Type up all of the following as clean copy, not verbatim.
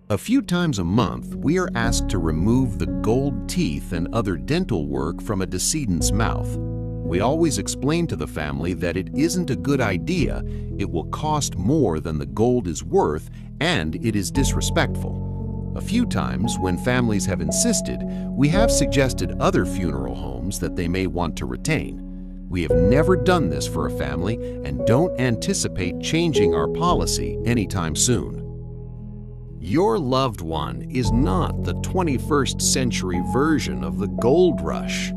A few times a month, we are asked to remove the gold teeth and other dental work from a decedent's mouth. We always explain to the family that it isn't a good idea, it will cost more than the gold is worth, and it is disrespectful. A few times, when families have insisted, we have suggested other funeral homes that they may want to retain. We have never done this for a family and don't anticipate changing our policy anytime soon. Your loved one is not the 21st century version of the gold rush.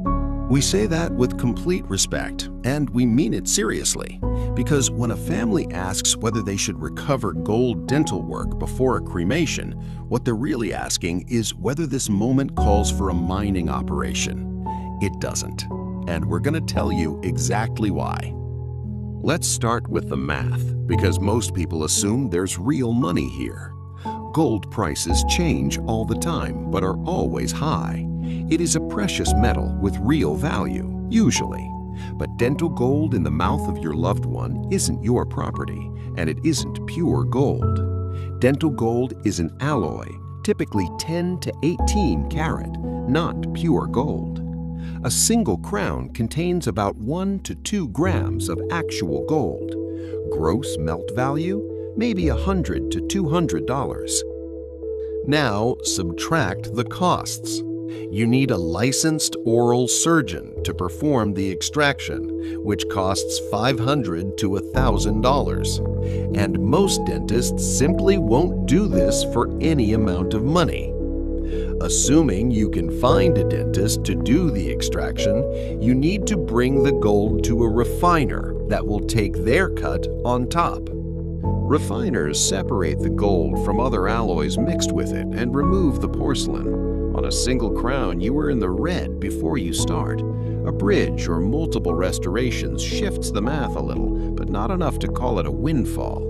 We say that with complete respect, and we mean it seriously, because when a family asks whether they should recover gold dental work before a cremation, what they're really asking is whether this moment calls for a mining operation. It doesn't, and we're going to tell you exactly why. Let's start with the math, because most people assume there's real money here. Gold prices change all the time, but are always high. It is a precious metal with real value, usually. But dental gold in the mouth of your loved one isn't your property, and it isn't pure gold. Dental gold is an alloy, typically 10 to 18 carat, not pure gold. A single crown contains about 1 to 2 grams of actual gold. Gross melt value? Maybe $100 to $200. Now subtract the costs. You need a licensed oral surgeon to perform the extraction, which costs $500 to $1,000. And most dentists simply won't do this for any amount of money. Assuming you can find a dentist to do the extraction, you need to bring the gold to a refiner that will take their cut on top. Refiners separate the gold from other alloys mixed with it and remove the porcelain. On a single crown, you are in the red before you start. A bridge or multiple restorations shifts the math a little, but not enough to call it a windfall.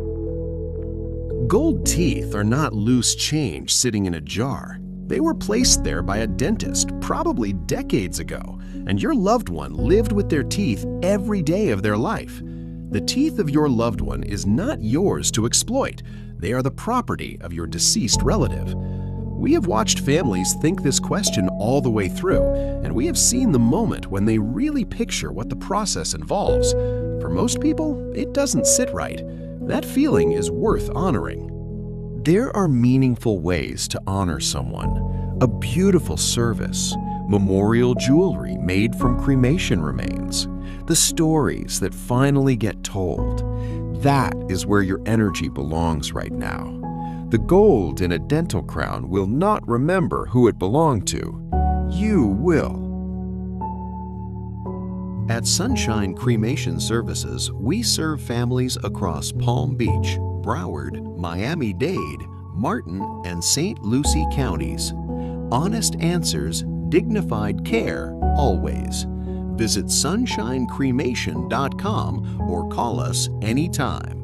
Gold teeth are not loose change sitting in a jar. They were placed there by a dentist, probably decades ago, and your loved one lived with their teeth every day of their life. The teeth of your loved one is not yours to exploit. They are the property of your deceased relative. We have watched families think this question all the way through, and we have seen the moment when they really picture what the process involves. For most people, it doesn't sit right. That feeling is worth honoring. There are meaningful ways to honor someone. A beautiful service, memorial jewelry made from cremation remains, the stories that finally get told. That is where your energy belongs right now. The gold in a dental crown will not remember who it belonged to. You will. At Sunshine Cremation Services, we serve families across Palm Beach, Broward, Miami-Dade, Martin, and St. Lucie counties. Honest answers, dignified care, always. Visit sunshinecremation.com or call us anytime.